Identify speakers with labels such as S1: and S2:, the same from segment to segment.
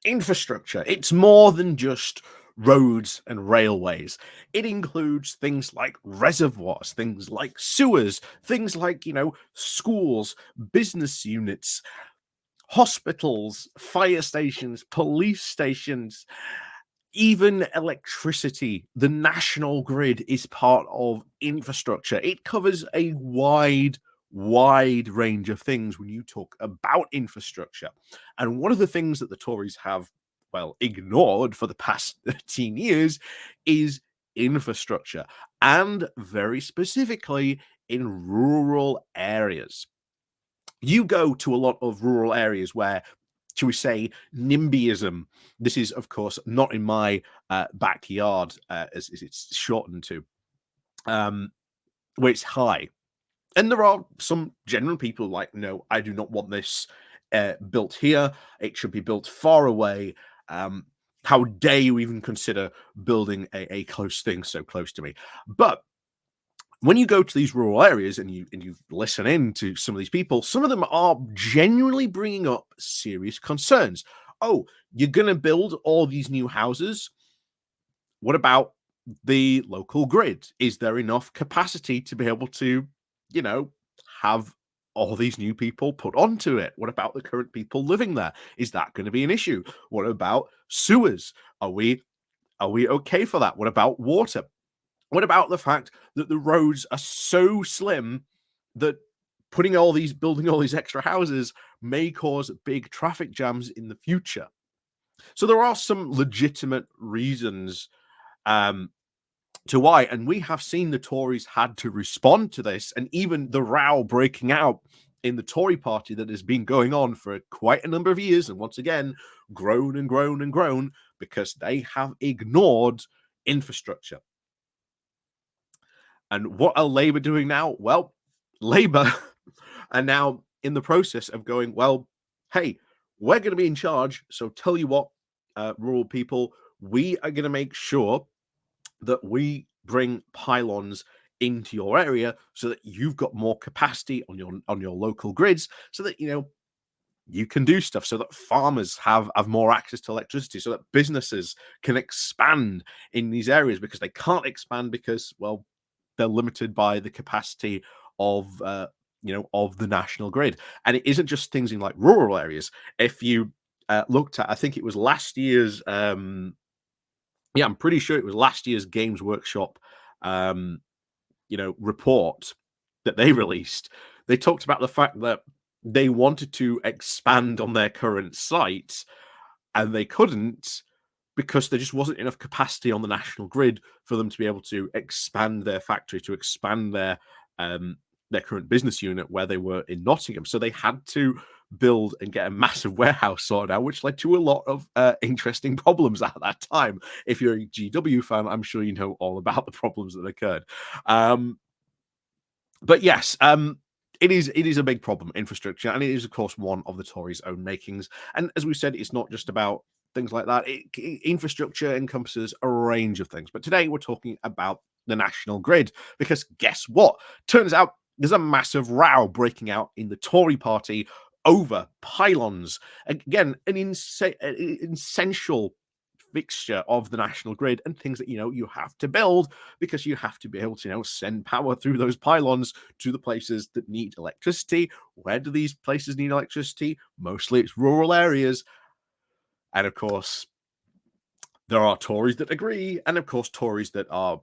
S1: infrastructure. It's more than just roads and railways. It includes things like reservoirs, things like sewers, things like, schools, business units, hospitals, fire stations, police stations, even electricity. The national grid is part of infrastructure. It covers a wide range of things when you talk about infrastructure. And one of the things that the Tories have, well, ignored for the past 13 years is infrastructure, and very specifically in rural areas. You go to a lot of rural areas where, shall we say, NIMBYism, this is, of course, not in my backyard, as it's shortened to, where it's high. And there are some general people like, no, I do not want this built here. It should be built far away. How dare you even consider building a close thing so close to me? But when you go to these rural areas and you listen in to some of these people, some of them are genuinely bringing up serious concerns. Oh, you're going to build all these new houses. What about the local grid? Is there enough capacity to be able to, have all these new people put onto it? What about the current people living there? Is that going to be an issue? What about sewers? Are we okay for that? What about water? What about the fact that the roads are so slim that building all these extra houses may cause big traffic jams in the future? So there are some legitimate reasons to why, and we have seen the Tories had to respond to this, and even the row breaking out in the Tory party that has been going on for quite a number of years, and once again, grown and grown and grown, because they have ignored infrastructure. And what are Labour doing now? Well, Labour are now in the process of going, well, hey, we're going to be in charge. So tell you what, rural people, we are going to make sure that we bring pylons into your area so that you've got more capacity on your local grids, so that you can do stuff, so that farmers have more access to electricity, so that businesses can expand in these areas, because they can't expand because, well, they're limited by the capacity of the national grid. And it isn't just things in like rural areas. If you looked at, I think it was last year's I'm pretty sure it was last year's Games Workshop report that they released. They talked about the fact that they wanted to expand on their current site and they couldn't, because there just wasn't enough capacity on the national grid for them to be able to expand their factory, to expand their current business unit where they were in Nottingham. So they had to build and get a massive warehouse sorted out, which led to a lot of interesting problems at that time. If you're a GW fan, I'm sure you know all about the problems that occurred. But yes, it is a big problem, infrastructure, and it is, of course, one of the Tories' own makings. And as we said, it's not just about things like that. Infrastructure encompasses a range of things. But today we're talking about the national grid, because guess what? Turns out there's a massive row breaking out in the Tory party over pylons. Again, an essential fixture of the national grid, and things that you have to build, because you have to be able to send power through those pylons to the places that need electricity. Where do these places need electricity? Mostly it's rural areas. And of course, there are Tories that agree, and of course, Tories that are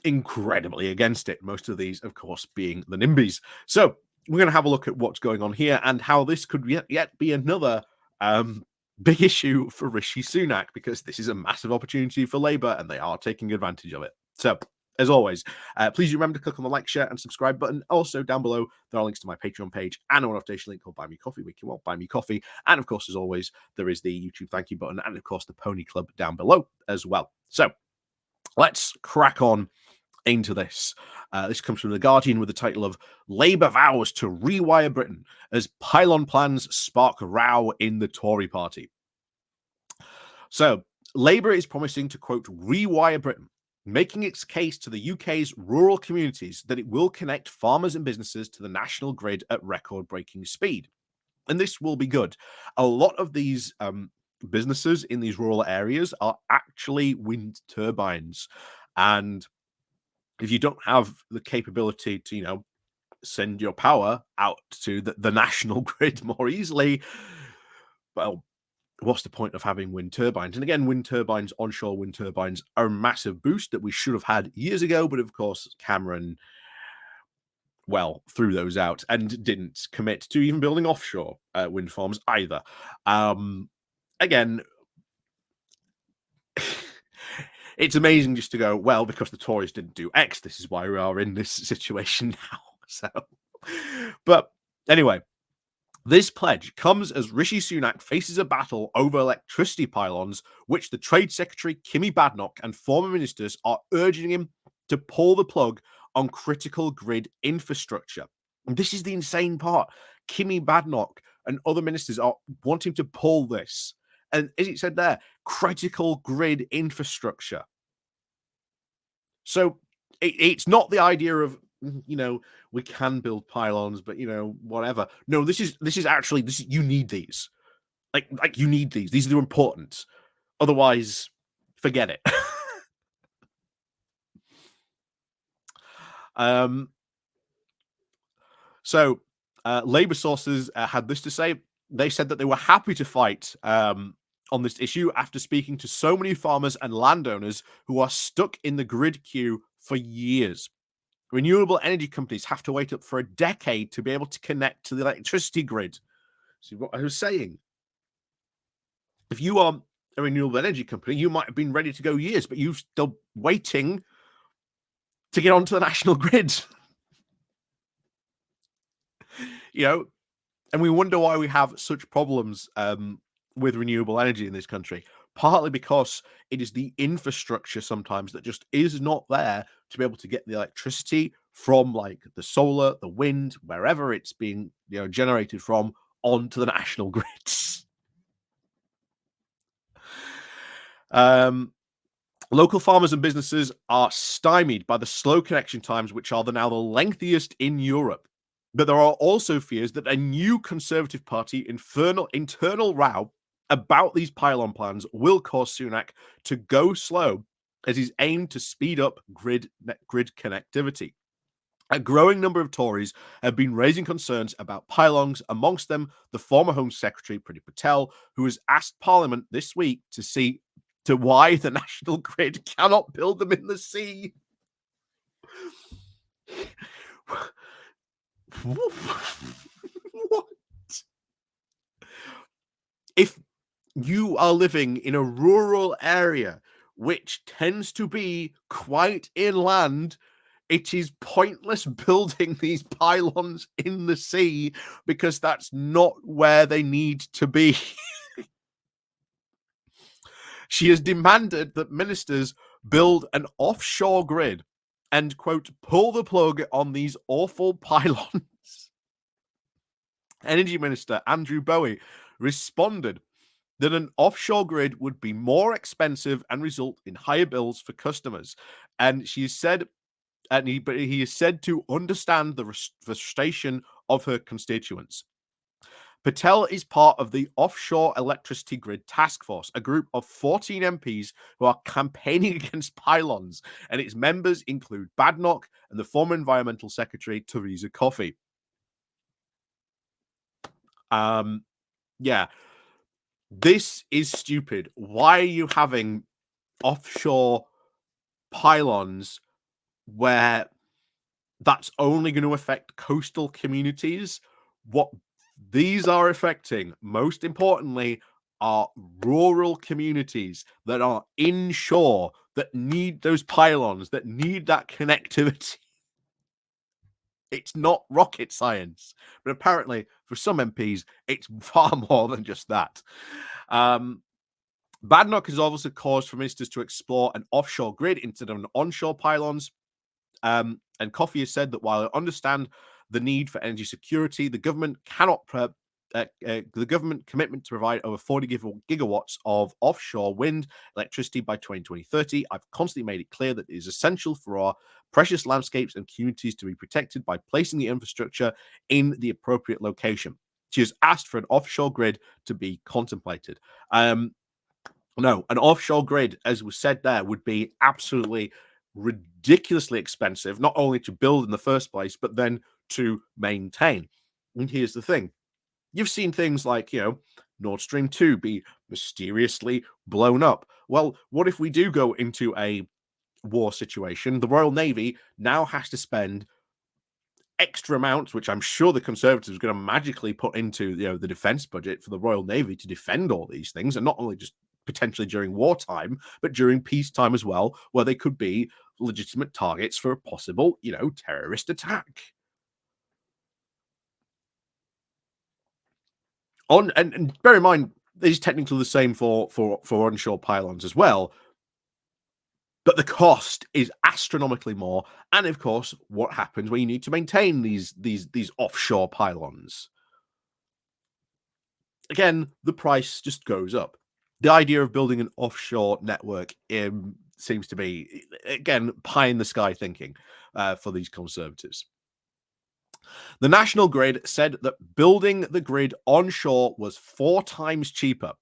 S1: incredibly against it. Most of these, of course, being the NIMBYs. So we're going to have a look at what's going on here and how this could yet be another big issue for Rishi Sunak, because this is a massive opportunity for Labour and they are taking advantage of it. So, as always, please remember to click on the like, share, and subscribe button. Also, down below, there are links to my Patreon page and a one-off link called Buy Me Coffee, where you can buy me coffee. And of course, as always, there is the YouTube thank you button and, of course, the Pony Club down below as well. So, let's crack on into this. This comes from The Guardian with the title of Labour Vows to Rewire Britain as Pylon Plans Spark Row in the Tory Party. So, Labour is promising to, quote, rewire Britain, making its case to the UK's rural communities that it will connect farmers and businesses to the national grid at record-breaking speed. And this will be good. A lot of these businesses in these rural areas are actually wind turbines. And if you don't have the capability to, send your power out to the national grid more easily, well, what's the point of having wind turbines? And again, wind turbines, onshore wind turbines, are a massive boost that we should have had years ago. But of course, Cameron, well, threw those out and didn't commit to even building offshore wind farms either. Again, it's amazing just to go, well, because the Tories didn't do X, this is why we are in this situation now. So, but anyway, this pledge comes as Rishi Sunak faces a battle over electricity pylons, which the Trade Secretary Kemi Badenoch and former ministers are urging him to pull the plug on critical grid infrastructure. And this is the insane part. Kemi Badenoch and other ministers are wanting to pull this. And as it said there, critical grid infrastructure. So it's not the idea of, we can build pylons, but whatever. No, this is actually you need these. Like you need these. These are important. Otherwise, forget it. So Labour sources had this to say. They said that they were happy to fight on this issue after speaking to so many farmers and landowners who are stuck in the grid queue for years. Renewable energy companies have to wait up for a decade to be able to connect to the electricity grid. See what I was saying? If you are a renewable energy company, you might have been ready to go years, but you're still waiting to get onto the national grid. And we wonder why we have such problems with renewable energy in this country. Partly because it is the infrastructure sometimes that just is not there to be able to get the electricity from like the solar, the wind, wherever it's being generated from onto the national grids. Local farmers and businesses are stymied by the slow connection times, which are now the lengthiest in Europe. But there are also fears that a new Conservative Party internal row about these pylon plans will cause Sunak to go slow as he's aimed to speed up grid connectivity. A growing number of Tories have been raising concerns about pylons, amongst them the former Home Secretary Priti Patel, who has asked Parliament this week to see to why the national grid cannot build them in the sea. What? If you are living in a rural area which tends to be quite inland, it is pointless building these pylons in the sea because that's not where they need to be. She has demanded that ministers build an offshore grid and, quote, pull the plug on these awful pylons. Energy Minister Andrew Bowie responded that an offshore grid would be more expensive and result in higher bills for customers. And she said, but he is said to understand the frustration of her constituents. Patel is part of the Offshore Electricity Grid Task Force, a group of 14 MPs who are campaigning against pylons, and its members include Badenoch and the former Environmental Secretary, Thérèse Coffey. Yeah, this is stupid. Why are you having offshore pylons where that's only going to affect coastal communities? What these are affecting, most importantly, are rural communities that are inshore, that need those pylons, that need that connectivity. It's not rocket science, but apparently for some MPs, it's far more than just that. Badenoch has also caused for ministers to explore an offshore grid instead of an onshore pylons. And Coffey has said that while I understand the need for energy security, the government the government commitment to provide over 40 gigawatts of offshore wind electricity by 2030. I've constantly made it clear that it is essential for our precious landscapes and communities to be protected by placing the infrastructure in the appropriate location. She has asked for an offshore grid to be contemplated. No, an offshore grid, as was said there, would be absolutely ridiculously expensive, not only to build in the first place, but then to maintain. And here's the thing. You've seen things like, Nord Stream 2 be mysteriously blown up. Well, what if we do go into a war situation? The Royal Navy now has to spend extra amounts, which I'm sure the Conservatives are going to magically put into the defense budget for the Royal Navy to defend all these things, and not only just potentially during wartime, but during peacetime as well, where they could be legitimate targets for a possible, terrorist attack. And bear in mind, it's technically the same for onshore pylons as well, but the cost is astronomically more. And of course, what happens when you need to maintain these offshore pylons? Again, the price just goes up. The idea of building an offshore network seems to be, again, pie in the sky thinking for these Conservatives. The National Grid said that building the grid onshore was 4 times cheaper.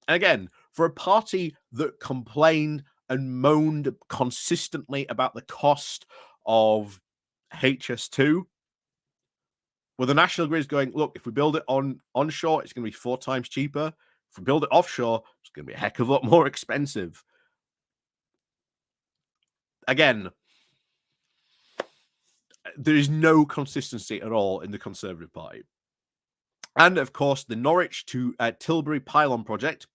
S1: And again, for a party that complained and moaned consistently about the cost of HS2, well, the National Grid is going, look, if we build it onshore, it's going to be 4 times cheaper. If we build it offshore, it's going to be a heck of a lot more expensive. Again, there is no consistency at all in the Conservative Party. And of course, the Norwich to Tilbury Pylon project,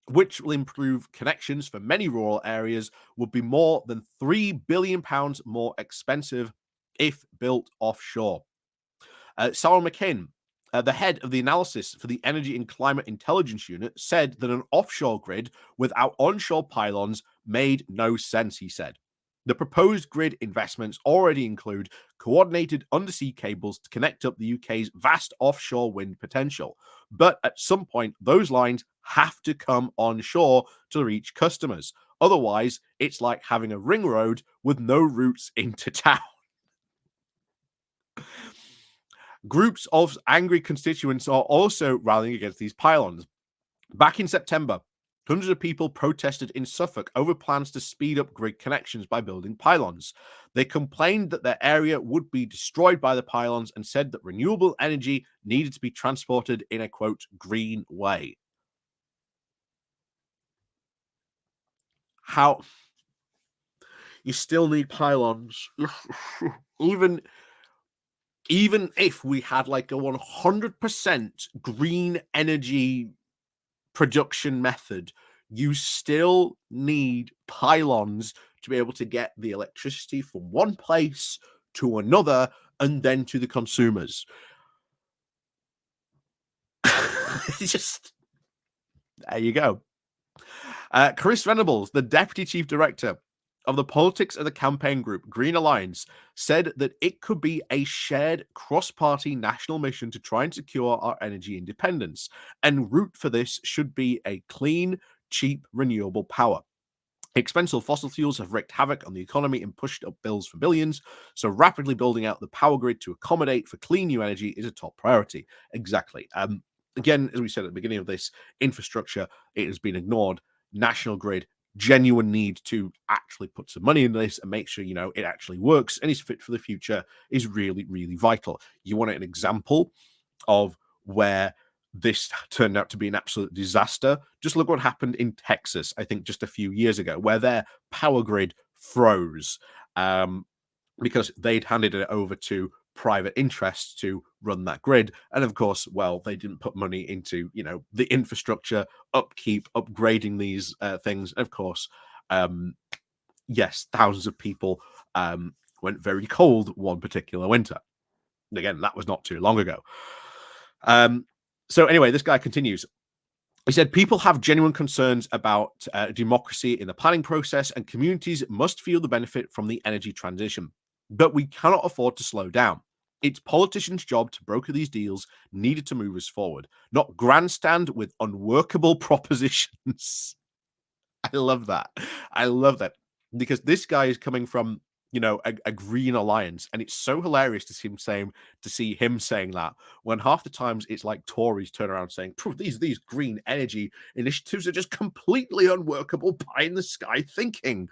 S1: which will improve connections for many rural areas, would be more than £3 billion more expensive if built offshore. Sarah McKinn, the head of the analysis for the Energy and Climate Intelligence Unit, said that an offshore grid without onshore pylons made no sense, he said. The proposed grid investments already include coordinated undersea cables to connect up the UK's vast offshore wind potential. But at some point, those lines have to come onshore to reach customers. Otherwise, it's like having a ring road with no routes into town. Groups of angry constituents are also rallying against these pylons. Back in September, hundreds of people protested in Suffolk over plans to speed up grid connections by building pylons. They complained that their area would be destroyed by the pylons and said that renewable energy needed to be transported in a, quote, green way. How? You still need pylons. Even if we had like a 100% green energy production method, you still need pylons to be able to get the electricity from one place to another and then to the consumers. Just there you go. Chris Venables, the deputy chief director of the politics of the campaign group Green Alliance, said that it could be a shared cross-party national mission to try and secure our energy independence, and route for this should be a clean, cheap, renewable power. Expensive fossil fuels have wreaked havoc on the economy and pushed up bills for billions, so rapidly building out the power grid to accommodate for clean new energy is a top priority. Exactly. Again, as we said at the beginning of this, infrastructure, it has been ignored. National Grid, genuine need to actually put some money into this and make sure, it actually works and is fit for the future is really, really vital. You want an example of where this turned out to be an absolute disaster? Just look what happened in Texas, I think just a few years ago, where their power grid froze because they'd handed it over to private interests to run that grid. And of course, well, they didn't put money into, the infrastructure, upkeep, upgrading these things. Of course, yes, thousands of people went very cold one particular winter. Again, that was not too long ago. So anyway, this guy continues. He said, people have genuine concerns about democracy in the planning process, and communities must feel the benefit from the energy transition. But we cannot afford to slow down. It's politicians' job to broker these deals needed to move us forward, not grandstand with unworkable propositions. I love that. Because this guy is coming from a green alliance, and it's so hilarious to see him saying that when half the times it's like Tories turn around saying these green energy initiatives are just completely unworkable pie in the sky thinking.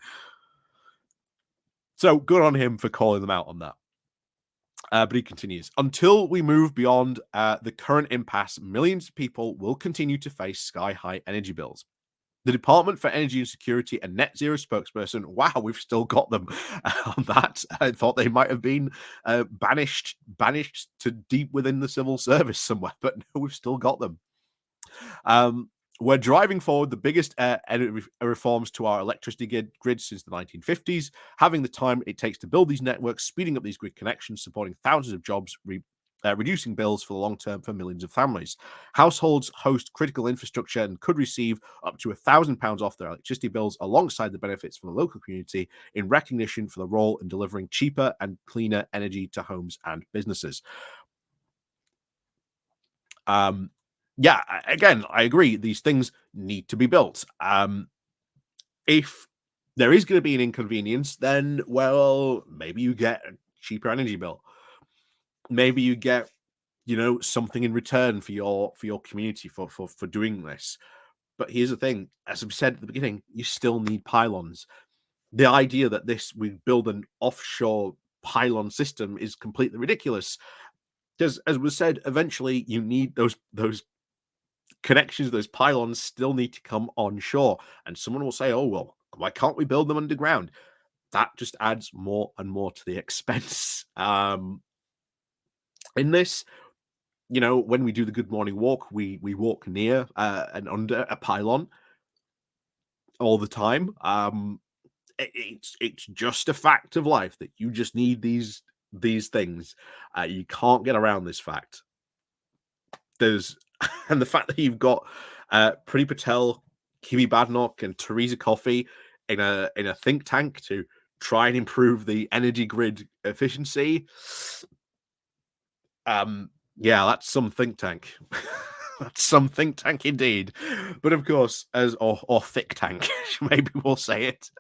S1: So good on him for calling them out on that. But he continues, until we move beyond the current impasse, millions of people will continue to face sky-high energy bills. The Department for Energy and Security and Net Zero spokesperson, wow, we've still got them on that. I thought they might have been banished to deep within the civil service somewhere, but no, we've still got them. We're driving forward the biggest reforms to our electricity grid since the 1950s, having the time it takes to build these networks, speeding up these grid connections, supporting thousands of jobs, reducing bills for the long term for millions of families. Households host critical infrastructure and could receive up to £1,000 off their electricity bills alongside the benefits for the local community in recognition for the role in delivering cheaper and cleaner energy to homes and businesses. Yeah, again, I agree. These things need to be built. If there is going to be an inconvenience, then, well, maybe you get a cheaper energy bill. Maybe you get, something in return for your community for doing this. But here's the thing: as I've said at the beginning, you still need pylons. The idea that we build an offshore pylon system is completely ridiculous. Because, as was said, eventually you need those connections, those pylons still need to come onshore. And someone will say, oh, well, why can't we build them underground? That just adds more and more to the expense. In this, when we do the Good Morning Walk, we walk near and under a pylon all the time. It's just a fact of life that you just need these things. You can't get around this fact. And the fact that you've got Priti Patel, Kemi Badenoch, and Thérèse Coffey in a think tank to try and improve the energy grid efficiency. Yeah, that's some think tank. That's some think tank indeed. But of course, or thick tank, maybe we'll say it.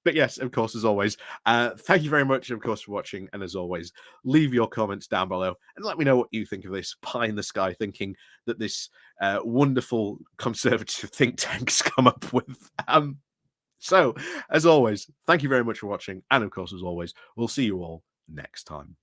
S1: But yes, of course, as always, thank you very much, of course, for watching. And as always, leave your comments down below and let me know what you think of this pie in the sky thinking that this wonderful conservative think tanks come up with. So, as always, thank you very much for watching. And of course, as always, we'll see you all next time.